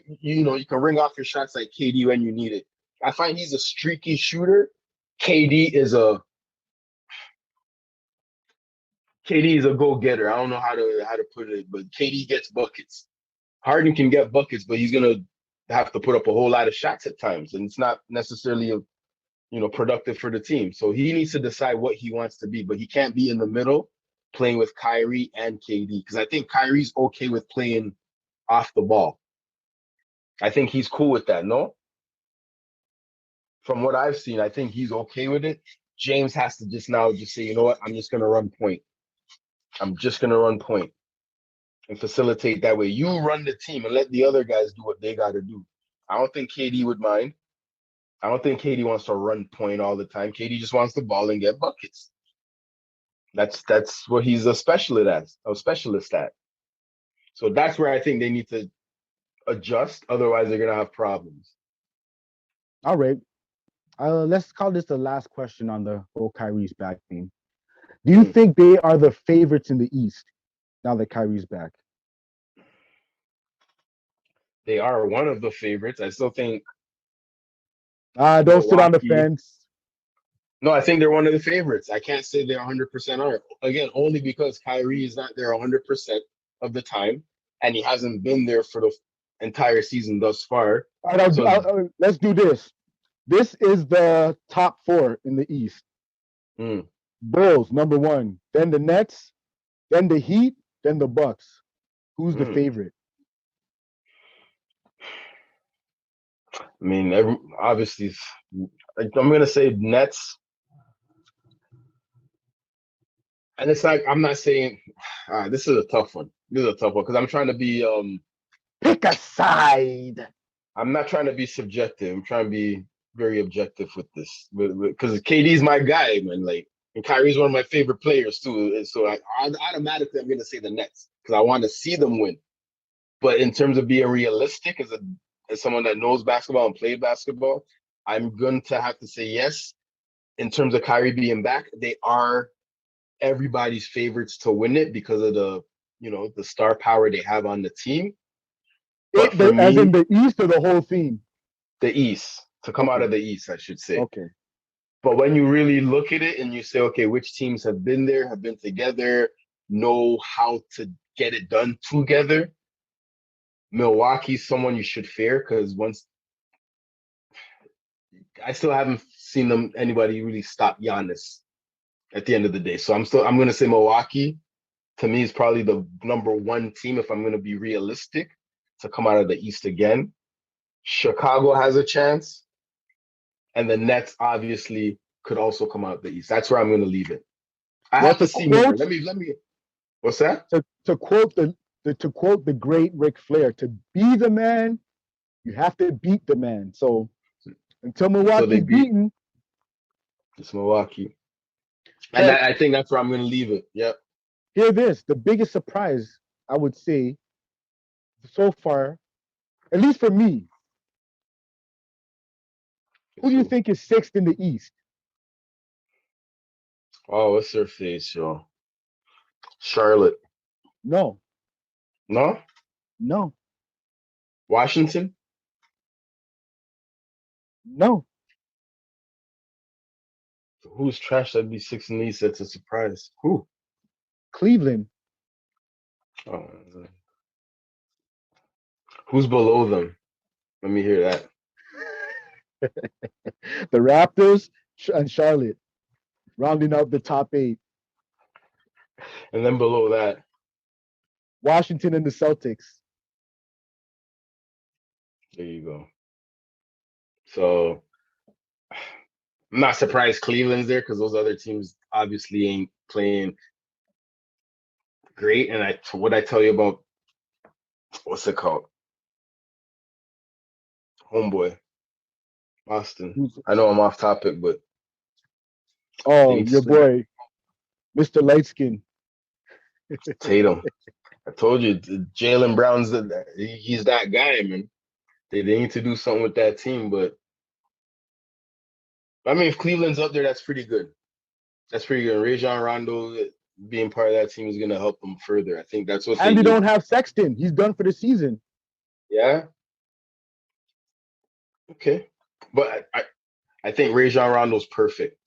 A: can ring off your shots like KD when you need it. I find he's a streaky shooter. KD is a go-getter. I don't know how to put it, but KD gets buckets. Harden can get buckets, but he's gonna have to put up a whole lot of shots at times, and it's not necessarily productive for the team. So he needs to decide what he wants to be, but he can't be in the middle playing with Kyrie and KD because I think Kyrie's okay with playing off the ball. I think he's cool with that. No, from what I've seen, I think he's okay with it. James has to just say, you know what, I'm just gonna run point. I'm just gonna run point and facilitate that way. You run the team and let the other guys do what they got to do. I don't think KD would mind. I don't think KD wants to run point all the time. KD just wants the ball and get buckets. That's what he's a specialist at. So that's where I think they need to adjust. Otherwise, they're gonna have problems.
B: All right. Let's call this the last question on the whole Kyrie's back thing. Do you think they are the favorites in the East now that Kyrie's back?
A: They are one of the favorites. I still think.
B: Don't sit on the fence.
A: No, I think they're one of the favorites. I can't say they're 100% are. Again, only because Kyrie is not there 100% of the time, and he hasn't been there for the entire season thus far.
B: Let's do this. This is the top 4 in the East. Bulls, number 1. Then the Nets, then the Heat, then the Bucks. Who's the favorite?
A: I mean, obviously, I'm gonna say Nets, and it's like I'm not saying this is a tough one. This is a tough one because I'm trying to be
B: Pick a side.
A: I'm not trying to be subjective. I'm trying to be very objective with this because KD's my guy, man. Like, and Kyrie's one of my favorite players too. So automatically I'm gonna say the Nets because I want to see them win. But in terms of being realistic, as someone that knows basketball and played basketball, I'm going to have to say yes. In terms of Kyrie being back, they are everybody's favorites to win it because of the star power they have on the team. But for
B: As in
A: me,
B: the East or the whole team?
A: the East, to come out
B: Okay.
A: of the East, I should say.
B: Okay.
A: But when you really look at it and you say, okay, which teams have been there, have been together, know how to get it done together, Milwaukee's someone you should fear because once I still haven't seen anybody really stop Giannis at the end of the day. So I'm gonna say Milwaukee to me is probably the number one team if I'm gonna be realistic to come out of the East again. Chicago has a chance, and the Nets obviously could also come out of the East. That's where I'm gonna leave it. I
B: Well,
A: have to see more. Let me. What's that?
B: To quote the great Ric Flair, to be the man, you have to beat the man. So until
A: Until they
B: Milwaukee's
A: beat
B: beaten,
A: it's Milwaukee, and
B: heck,
A: I think that's where I'm gonna leave it. Yep.
B: hear this: the biggest surprise I would say so far, at least for me, who do you think is sixth in the East?
A: Oh, what's their face, yo? Charlotte.
B: No,
A: No?
B: no,
A: Washington?
B: no.
A: Who's trash that'd be six in the East? That's a surprise. Who?
B: Cleveland.
A: Oh, who's below them? Let me hear that.
B: The Raptors and Charlotte, rounding out the top 8.
A: And then below that,
B: Washington and the Celtics.
A: there you go. So I'm not surprised Cleveland's there because those other teams obviously ain't playing great. And what I tell you about what's it called? Homeboy, Boston. I know I'm off topic, but
B: oh, your boy, Mr. Lightskin.
A: Tatum. I told you, Jaylen Brown's he's that guy, man. They need to do something with that team, but I mean, if Cleveland's up there, that's pretty good. That's pretty good. Rajon Rondo being part of that team is going to help them further. I think that's what they
B: And they
A: need.
B: don't have Sexton. He's done for the season.
A: Yeah. Okay. But I think Rajon Rondo's perfect.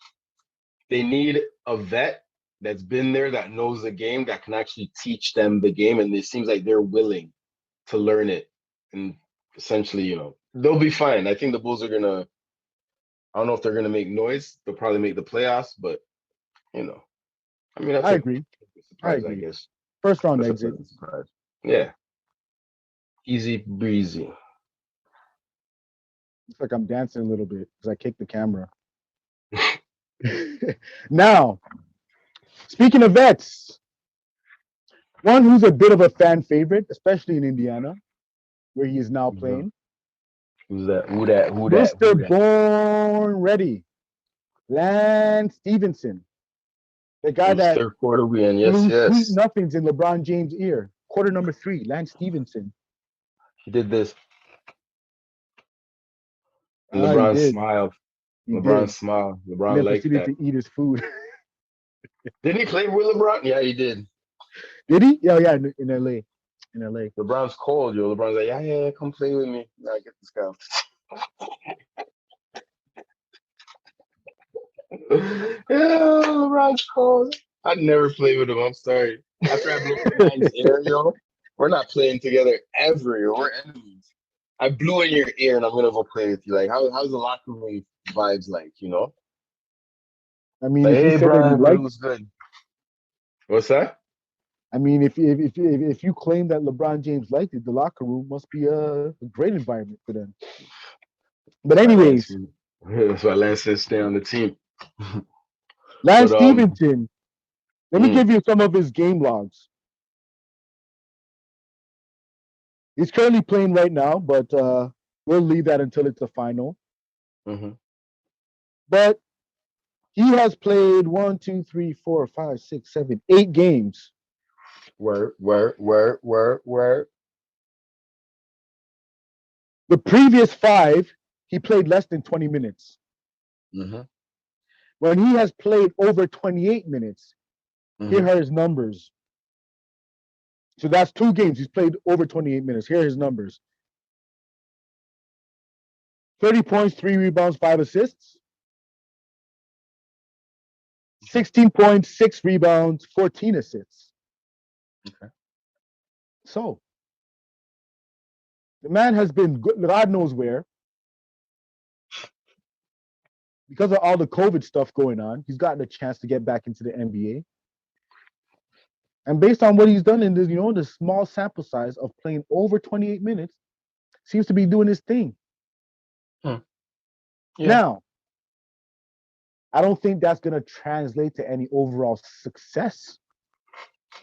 A: They need a vet that's been there, that knows the game, that can actually teach them the game. And it seems like they're willing to learn it. And essentially, they'll be fine. I think the Bulls are going to, I don't know if they're going to make noise. They'll probably make the playoffs, but, I mean, that's
B: I agree.
A: Surprise, I guess.
B: First round exit.
A: Yeah. Easy breezy.
B: It's like I'm dancing a little bit because I kicked the camera. Now, speaking of vets, one who's a bit of a fan favorite, especially in Indiana, where he is now playing.
A: Who's that? Who that?
B: Mr. Born Ready, Lance Stevenson. The guy that
A: third quarter win.
B: blew
A: Yes.
B: sweet nothings in LeBron James' ear. Quarter number 3, Lance Stevenson.
A: He did this. And LeBron smiled. LeBron smiled. LeBron liked that.
B: To eat his food.
A: Didn't he play with LeBron? Yeah, he did.
B: Did he? Yeah, in LA. In LA.
A: LeBron's cold, yo. LeBron's like, yeah, come play with me. Nah, get this guy. Yeah, LeBron's cold. I'd never play with him. I'm sorry. After I blew LeBron's ear, yo, we're not playing together ever. Yo. We're enemies. I blew in your ear and I'm gonna go play with you. Like, how's the locker room vibes like?
B: I mean,
A: like,
B: if
A: hey,
B: you said
A: Brian,
B: that you liked,
A: was good. What's that?
B: I mean, if you claim that LeBron James liked it, the locker room must be a great environment for them. But anyways,
A: That's why Lance says stay on the team.
B: Lance
A: But
B: Stevenson, let me
A: mm,
B: give you some of his game logs. He's currently playing right now, but we'll leave that until it's a final.
A: mm-hmm.
B: But he has played 1, 2, 3, 4, 5, 6, 7, 8 games.
A: Word.
B: The previous 5, he played less than 20 minutes.
A: Mm-hmm.
B: When he has played over 28 minutes, here are his numbers. So that's 2 games. He's played over 28 minutes. Here are his numbers. 30 points, 3 rebounds, 5 assists. 16 points, 6 rebounds, 14 assists.
A: Okay.
B: So the man has been good, God knows where. Because of all the COVID stuff going on, he's gotten a chance to get back into the NBA. And based on what he's done in this, the small sample size of playing over 28 minutes, seems to be doing his thing.
A: Yeah.
B: Now, I don't think that's going to translate to any overall success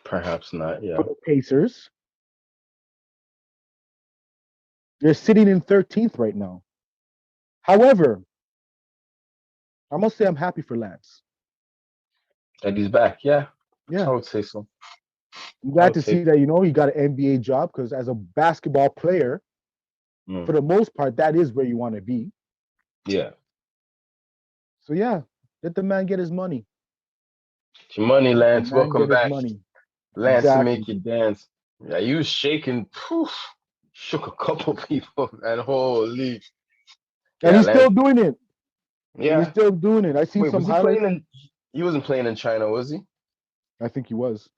A: Perhaps not. Yeah.
B: for the Pacers. They're sitting in 13th right now. However, I must say I'm happy for Lance.
A: And he's back. Yeah.
B: Yeah.
A: I would say so.
B: I'm glad to see that, he got an NBA job because as a basketball player, for the most part, that is where you want to be.
A: Yeah.
B: So, yeah, let the man get his money.
A: Get your money, Lance. Welcome back.
B: Money.
A: Lance to make you dance. Yeah, you was shaking. Poof. Shook a couple people, man. Holy.
B: And
A: Yeah,
B: he's
A: Lance.
B: still doing it.
A: Yeah.
B: He's still doing it. I seen
A: Wait,
B: some
A: was he
B: highlights.
A: playing in? He wasn't playing in China, was he?
B: I think he was.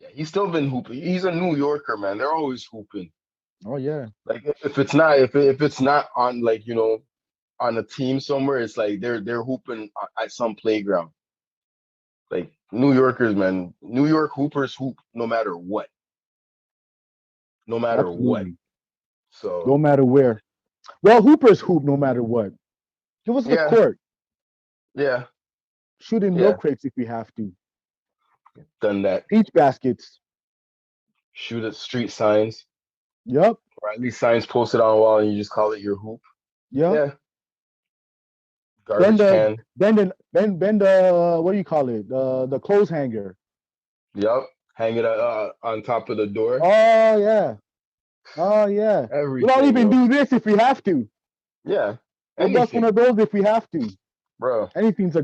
A: Yeah, he's still been hooping. He's a New Yorker, man. They're always hooping.
B: Oh yeah.
A: Like if it's not if it's not on on a team somewhere, it's like they're hooping at some playground. Like New Yorkers, man. New York hoopers hoop no matter what. No matter what.
B: Absolutely.
A: So
B: No matter where. Well, hoopers hoop no matter what. Give us the
A: yeah,
B: court.
A: yeah,
B: Shoot in milk crates if we have to.
A: done that.
B: Peach baskets.
A: Shoot at street signs.
B: Yep.
A: Or at least signs posted on a wall and you just call it your hoop.
B: Yep.
A: Yeah. Garbage can.
B: Bend the what do you call it? The clothes hanger.
A: Yep. Hang it on top of the door.
B: Oh yeah. Oh yeah.
A: Everything.
B: We don't even do this if we have to.
A: Yeah.
B: We'll bust one of those if we have to.
A: Bro.
B: Anything's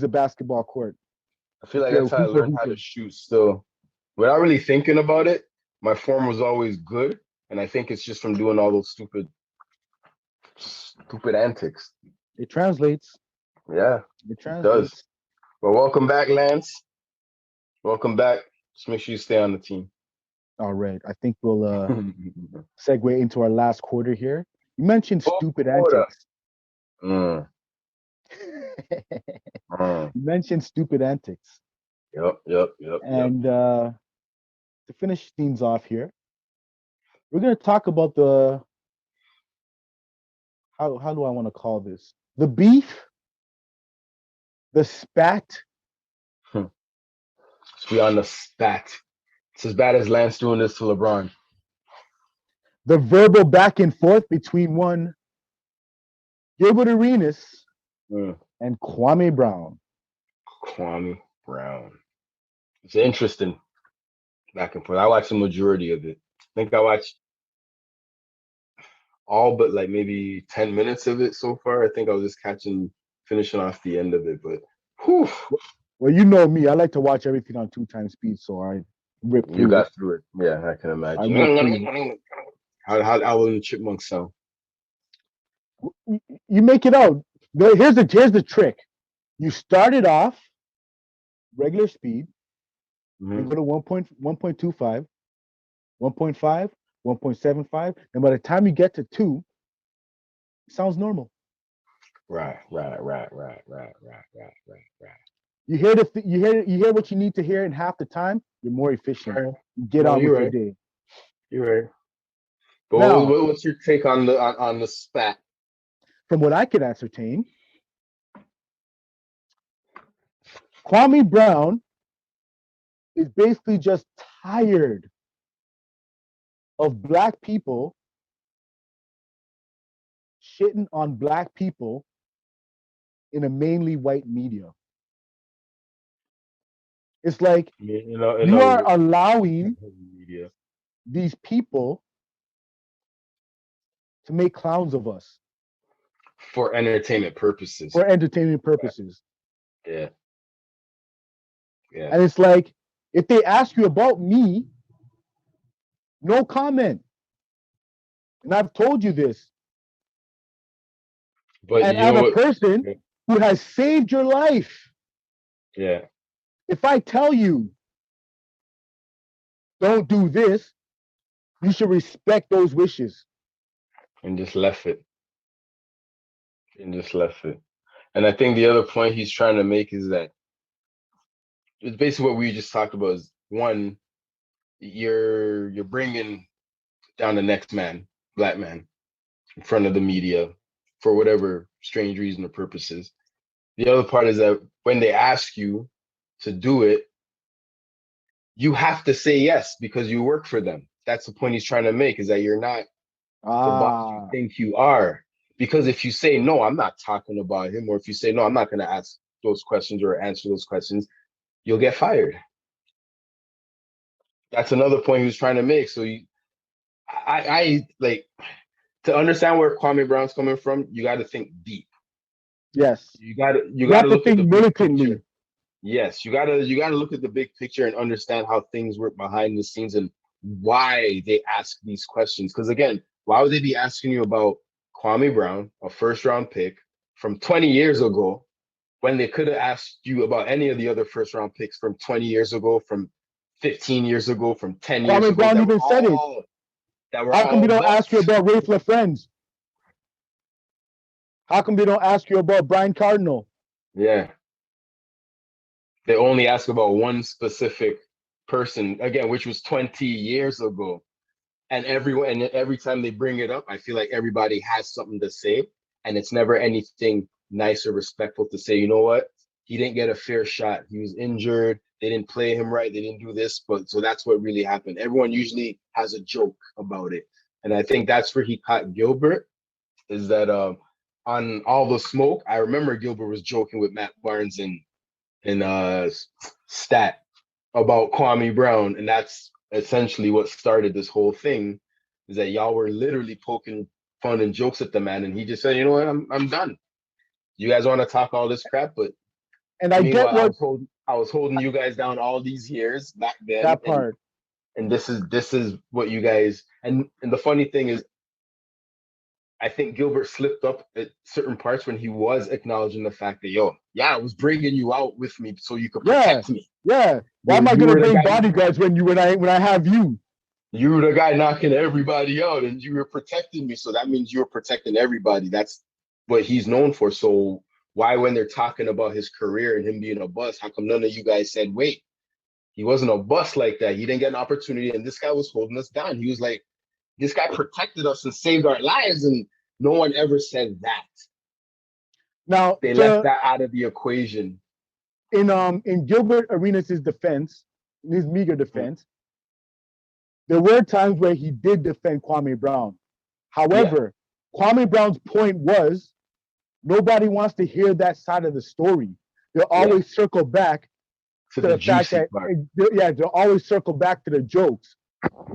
B: a basketball court.
A: I feel like that's how I learned how to shoot still. Without really thinking about it, my form was always good. And I think it's just from doing all those stupid antics.
B: It translates.
A: Yeah.
B: It translates.
A: Does. Well, welcome back, Lance. Welcome back. Just make sure you stay on the team.
B: All right. I think we'll segue into our last quarter here. You mentioned stupid antics. You mentioned stupid antics.
A: Yep.
B: And to finish things off here, we're going to talk about the how do I want to call this? The beef, the spat.
A: Let's be on the spat. It's as bad as Lance doing this to LeBron.
B: The verbal back and forth between one Gilbert Arenas and Kwame Brown.
A: Kwame Brown. It's interesting back and forth. I watched the majority of it. I think I watched all but like maybe 10 minutes of it so far. I think I was just finishing off the end of it. But whew.
B: Well, you know me. I like to watch everything on 2x speed, so I ripped through.
A: You got through it. Yeah, I can imagine. How will the chipmunks sound?
B: You make it out. Here's the trick. You start it off regular speed, and go to 1.25, 1.5, 1.75, and by the time you get to 2, it sounds normal.
A: Right.
B: You hear what you need to hear in half the time. You're more efficient.
A: Right.
B: You get on with your day.
A: You're right. But now, what's your take on the spat?
B: from what I can ascertain, Kwame Brown is basically just tired of black people shitting on black people in a mainly white media. It's like you are allowing
A: media
B: these people to make clowns of us
A: for entertainment purposes.
B: For entertainment purposes.
A: Yeah. Yeah.
B: And it's like, if they ask you about me, no comment. And I've told you this.
A: But
B: and
A: you
B: as
A: know
B: a
A: what?
B: person who has saved your life,
A: yeah,
B: if I tell you, don't do this, you should respect those wishes.
A: And just left it. And I think the other point he's trying to make is that it's basically what we just talked about is one, you're bringing down the next man, black man, in front of the media for whatever strange reason or purposes. The other part is that when they ask you to do it, you have to say yes because you work for them. That's the point he's trying to make, is that you're not the boss you think you are. Because if you say, no, I'm not talking about him, or if you say, no, I'm not going to ask those questions or answer those questions, you'll get fired. That's another point he was trying to make. So I like, to understand where Kwame Brown's coming from, you got to think deep.
B: Yes.
A: You got to look at the big picture. Yes, you got to look at the big picture and understand how things work behind the scenes and why they ask these questions. Because again, why would they be asking you about Kwame Brown, a first-round pick from 20 years ago, when they could have asked you about any of the other first-round picks from 20 years ago, from 15 years ago, from 10 years
B: Kwame
A: ago?
B: Brown even said it. How come they don't ask you about Rafe LaFrentz? How come they don't ask you about Brian Cardinal?
A: Yeah. They only ask about one specific person, again, which was 20 years ago. And every time they bring it up, I feel like everybody has something to say. And it's never anything nice or respectful to say, you know what? He didn't get a fair shot. He was injured. They didn't play him right. They didn't do this. But so that's what really happened. Everyone usually has a joke about it. And I think that's where he caught Gilbert, is that on All the Smoke, I remember Gilbert was joking with Matt Barnes and Stat about Kwame Brown, and that's essentially what started this whole thing. Is that y'all were literally poking fun and jokes at the man, and he just said, "You know what? I'm done. You guys want to talk all this crap, but
B: and I get what
A: I was holding you guys down all these years back then.
B: That part,
A: and this is what you guys and the funny thing is, I think Gilbert slipped up at certain parts when he was acknowledging the fact that, I was bringing you out with me so you could protect me.
B: Yeah. Why am I going to bring bodyguards when I have you?
A: You were the guy knocking everybody out, and you were protecting me. So that means you were protecting everybody. That's what he's known for. So why, when they're talking about his career and him being a bust, how come none of you guys said, wait, he wasn't a bust like that? He didn't get an opportunity, and this guy was holding us down. He was like, this guy protected us and saved our lives, and no one ever said that.
B: Now
A: they left that out of the equation.
B: In Gilbert Arenas' defense, in his meager defense, there were times where he did defend Kwame Brown. However, Kwame Brown's point was nobody wants to hear that side of the story. They'll always circle back to the fact that they'll always circle back to the jokes.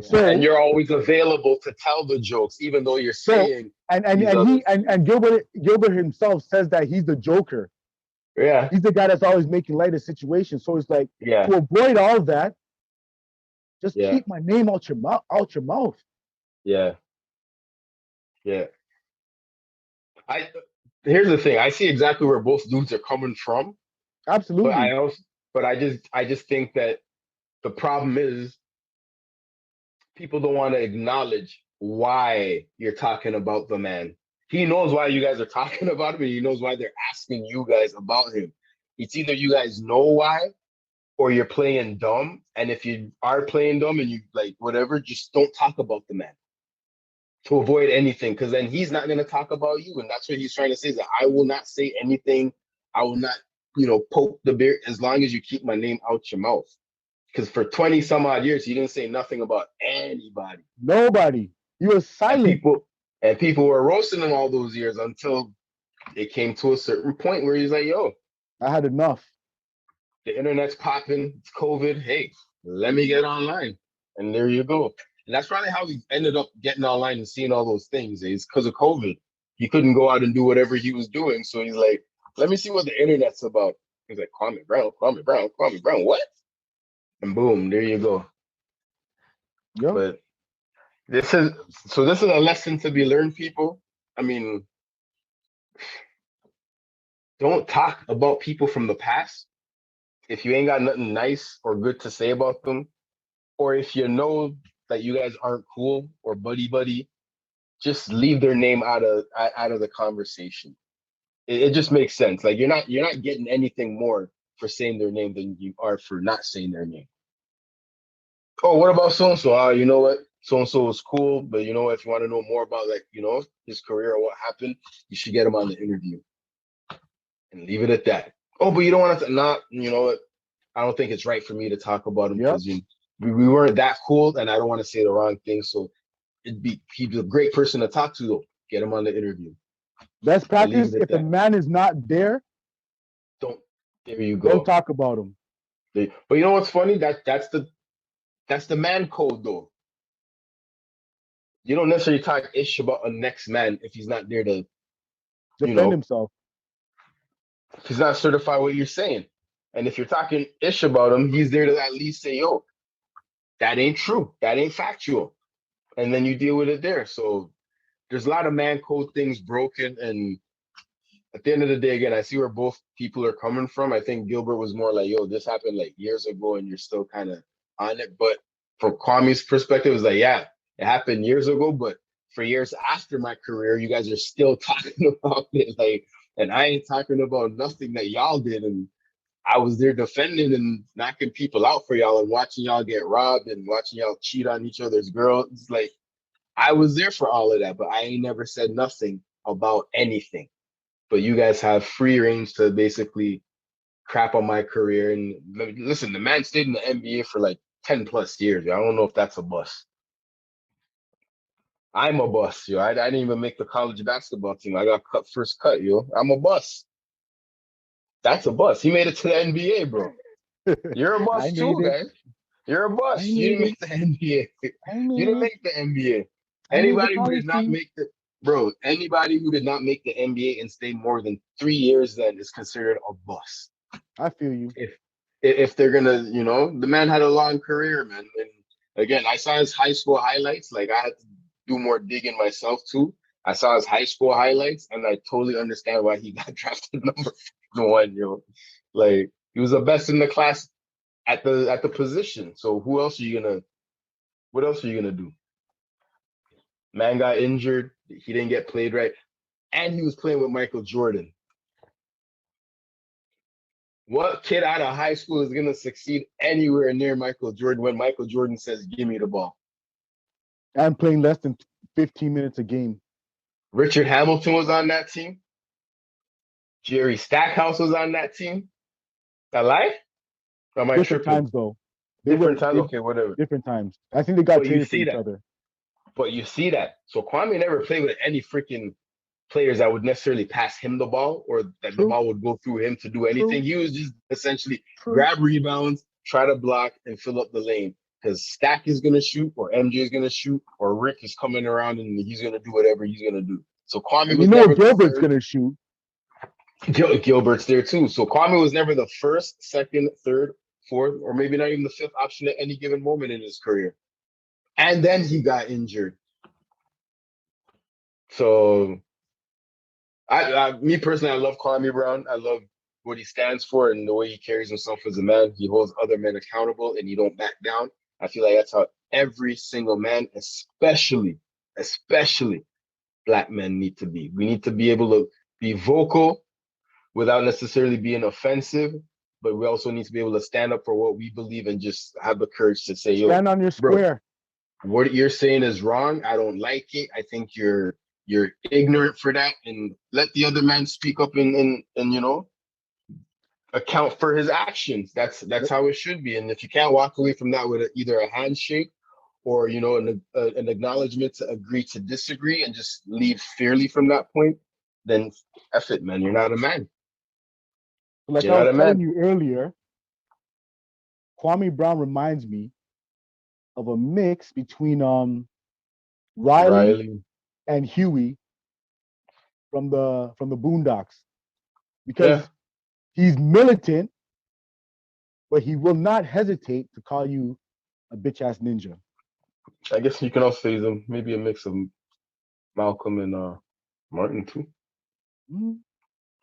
B: So,
A: and you're always available to tell the jokes, even though you're saying.
B: And Gilbert himself says that he's the joker.
A: Yeah,
B: he's the guy that's always making light of situations. So it's like, to avoid all of that, just keep my name out your mouth.
A: Yeah. Here's the thing. I see exactly where both dudes are coming from.
B: Absolutely.
A: But I just think that the problem is people don't want to acknowledge why you're talking about the man. He knows why you guys are talking about him, and he knows why they're asking you guys about him. It's either you guys know why, or you're playing dumb. And if you are playing dumb and you like whatever, just don't talk about the man. to avoid anything, because then he's not going to talk about you. And that's what he's trying to say, is that I will not say anything. I will not, poke the bear as long as you keep my name out your mouth. Because for 20 some odd years, he didn't say nothing about anybody.
B: Nobody. He was
A: And
B: silent.
A: people were roasting him all those years until it came to a certain point where he's like, yo,
B: I had enough.
A: the internet's popping, it's COVID. Hey, let me get online. And there you go. And that's probably how he ended up getting online and seeing all those things. It's because of COVID. He couldn't go out and do whatever he was doing. So he's like, let me see what the internet's about. He's like, Kwame Brown, Kwame Brown, Kwame Brown, what? And boom, there you go.
B: Yep.
A: But this is a lesson to be learned, people. I mean, don't talk about people from the past if you ain't got nothing nice or good to say about them, or if you know that you guys aren't cool or buddy, just leave their name out of the conversation. It just makes sense. Like you're not getting anything more for saying their name than you are for not saying their name. Oh, what about so and so? You know what? So and so was cool, but you know what? If you want to know more about his career or what happened, you should get him on the interview and leave it at that. Oh, but you don't want to not. You know what? I don't think it's right for me to talk about him because we weren't that cool, and I don't want to say the wrong thing. So he's a great person to talk to, though. Get him on the interview.
B: Best practice, if the man is not there,
A: there you go.
B: Don't talk about him.
A: But you know what's funny? That's the man code, though. You don't necessarily talk ish about a next man if he's not there to
B: defend himself.
A: If he's not certified what you're saying. And if you're talking ish about him, he's there to at least say, yo, that ain't true. That ain't factual. And then you deal with it there. So there's a lot of man code things broken. And at the end of the day, again, I see where both people are coming from. I think Gilbert was more like, yo, this happened like years ago and you're still kind of on it. But from Kwame's perspective, it's like, yeah, it happened years ago, but for years after my career, you guys are still talking about it. Like, and I ain't talking about nothing that y'all did. And I was there defending and knocking people out for y'all and watching y'all get robbed and watching y'all cheat on each other's girls. It's like, I was there for all of that, but I ain't never said nothing about anything. But you guys have free range to basically crap on my career. And listen, the man stayed in the NBA for like 10 plus years. I don't know if that's a bust. I'm a bust, yo. I didn't even make the college basketball team. I got cut first cut, yo. I'm a bust. That's a bust. He made it to the NBA, bro. You're a bust too, guys. You're a bust. You didn't make the NBA. You didn't make the NBA. Anybody who did not make anybody who did not make the NBA and stay more than 3 years then is considered a bust.
B: I feel you.
A: If they're gonna, the man had a long career, man. And again, I saw his high school highlights. Like I had to do more digging myself too. I saw his high school highlights, and I totally understand why he got drafted number 1, yo. Like he was the best in the class at the position. So what else are you gonna do? Man got injured. He didn't get played right. And he was playing with Michael Jordan. What kid out of high school is gonna succeed anywhere near Michael Jordan when Michael Jordan says, give me the ball?
B: I'm playing less than 15 minutes a game.
A: Richard Hamilton was on that team. Jerry Stackhouse was on that team. I lie? Or am I
B: different
A: tripping?
B: Times though.
A: Different times? Okay, whatever.
B: Different times. I think they got traded for each other.
A: But you see that. So Kwame never played with any freaking players that would necessarily pass him the ball or that the ball would go through him to do anything. He was just essentially grab rebounds, try to block, and fill up the lane. Because Stack is going to shoot, or MJ is going to shoot, or Rick is coming around and he's going to do whatever he's going to do. So Kwame was never
B: Gilbert's going to shoot.
A: Gilbert's there too. So Kwame was never the first, second, third, fourth, or maybe not even the fifth option at any given moment in his career. And then he got injured. So me personally, I love Kwame Brown. I love what he stands for and the way he carries himself as a man. He holds other men accountable and you don't back down. I feel like that's how every single man, especially Black men, need to be. We need to be able to be vocal without necessarily being offensive, but we also need to be able to stand up for what we believe and just have the courage to say, yo,
B: stand on your square.
A: what you're saying is wrong. I don't like it. I think you're ignorant for that, and let the other man speak up and account for his actions. That's how it should be. And if you can't walk away from that with either a handshake or an acknowledgement to agree to disagree and just leave fairly from that point, then F it, man. You're not a man.
B: Like
A: You're
B: I
A: not
B: was
A: a
B: telling
A: man.
B: you earlier, Kwame Brown reminds me of a mix between Riley
A: Riley.
B: and Huey from the Boondocks,
A: Yeah.
B: because he's militant, but he will not hesitate to call you a bitch ass ninja.
A: I guess you can also say them maybe a mix of Malcolm and Martin too.
B: Mm.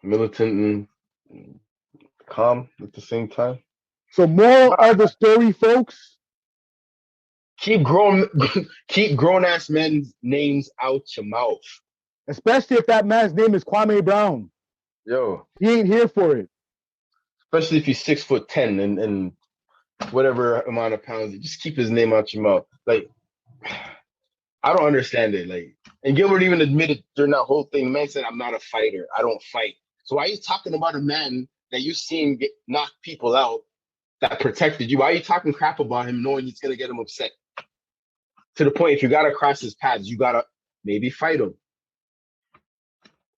A: Militant and calm at the same time.
B: So moral of the story, folks,
A: Keep grown keep grown ass men's names out your mouth.
B: especially if that man's name is Kwame Brown.
A: Yo.
B: He ain't here for it.
A: Especially if he's 6'10" and whatever amount of pounds, just keep his name out your mouth. Like, I don't understand it. Like, and Gilbert even admitted during that whole thing, the man said, I'm not a fighter. I don't fight. So why are you talking about a man that you seen get knock people out that protected you? Why are you talking crap about him knowing it's gonna get him upset? To the point, if you gotta cross his paths, you gotta maybe fight him.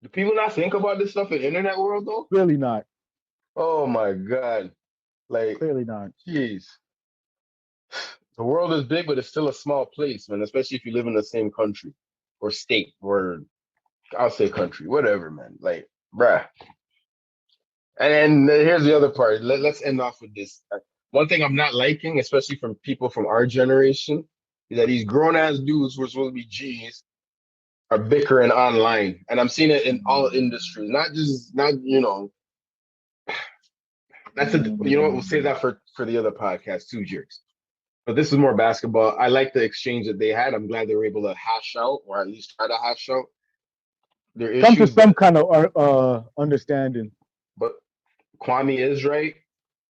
A: Do people not think about this stuff in the internet world though?
B: Clearly not.
A: Oh my god. Like,
B: Clearly not.
A: jeez. The world is big, but it's still a small place, man, especially if you live in the same country or state or I'll say country, whatever, man. Like, bruh. And here's the other part. Let's end off with this. One thing I'm not liking, especially from people from our generation, is that these grown ass dudes who are supposed to be G's are bickering online. And I'm seeing it in all industries, not that's we'll save that for the other podcast, two jerks. But this is more basketball. I like the exchange that they had. I'm glad they were able to hash out or at least try to hash out their
B: Come to
A: issues.
B: some kind of understanding.
A: But Kwame is right.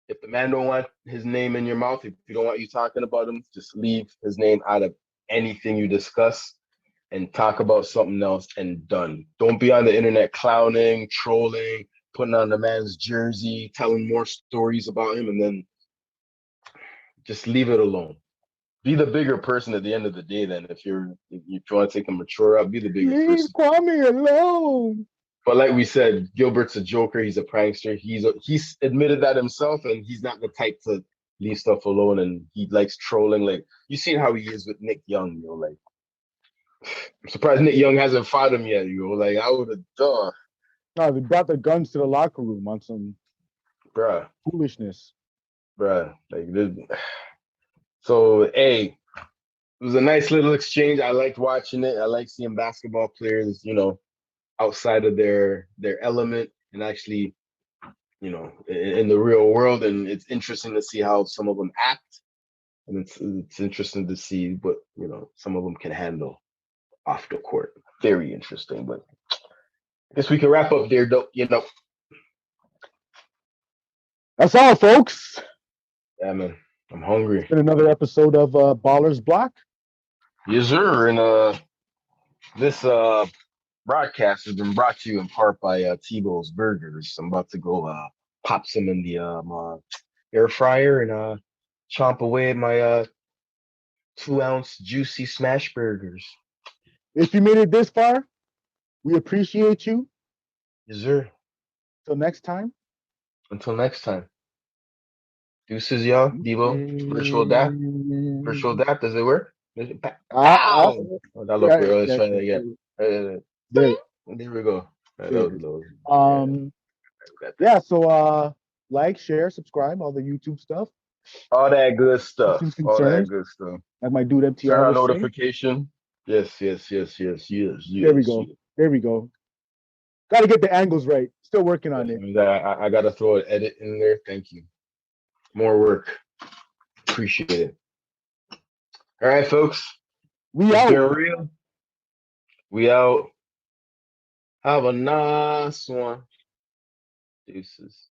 A: If the man don't want his name in your mouth, if you don't want you talking about him, just leave his name out of anything you discuss and talk about something else and done. Don't be on the internet clowning, trolling, putting on the man's jersey, telling more stories about him, and then just leave it alone. Be the bigger person at the end of the day. Then, if you want to take a mature route, be the bigger
B: Leave
A: person.
B: Kwame alone.
A: But like we said, Gilbert's a joker. He's a prankster. He's admitted that himself, and he's not the type to leave stuff alone. And he likes trolling. Like you seen how he is with Nick Young, Like I'm surprised Nick Young hasn't fought him yet, Like I would have,
B: No, they brought the guns to the locker room on some
A: bruh,
B: foolishness.
A: Like this. So, hey, it was a nice little exchange. I liked watching it. I like seeing basketball players, outside of their element and actually, in the real world. And it's interesting to see how some of them act, and it's interesting to see what some of them can handle off the court. Very interesting. But I guess we can wrap up there, though.
B: That's all, folks.
A: Yeah, man. I'm hungry.
B: It's been another episode of Ballers Block.
A: Yes, sir. And this broadcast has been brought to you in part by Tebow's Burgers. I'm about to go pop some in the air fryer and chomp away at my 2-ounce juicy smash burgers.
B: If you made it this far, we appreciate you.
A: Yes, sir.
B: Till next time.
A: Until next time. Deuces, y'all. Debo. Virtual adapt. Does it work? Ow! Oh, that looked weird. Let's try that again.
B: There
A: We go. Right,
B: there
A: that was,
B: yeah, so like, share, subscribe, all the YouTube stuff.
A: all that good stuff.
B: Questions,
A: All that
B: concerns,
A: good stuff.
B: as my dude
A: Turn
B: MTR
A: on
B: would say.
A: notification. Yes.
B: There we go. There we go. Got to get the angles right. Still working on it.
A: I got to throw an edit in there. Thank you. More work. Appreciate it. All right, folks.
B: We
A: It's
B: out.
A: been real. We out. Have a nice one. Deuces.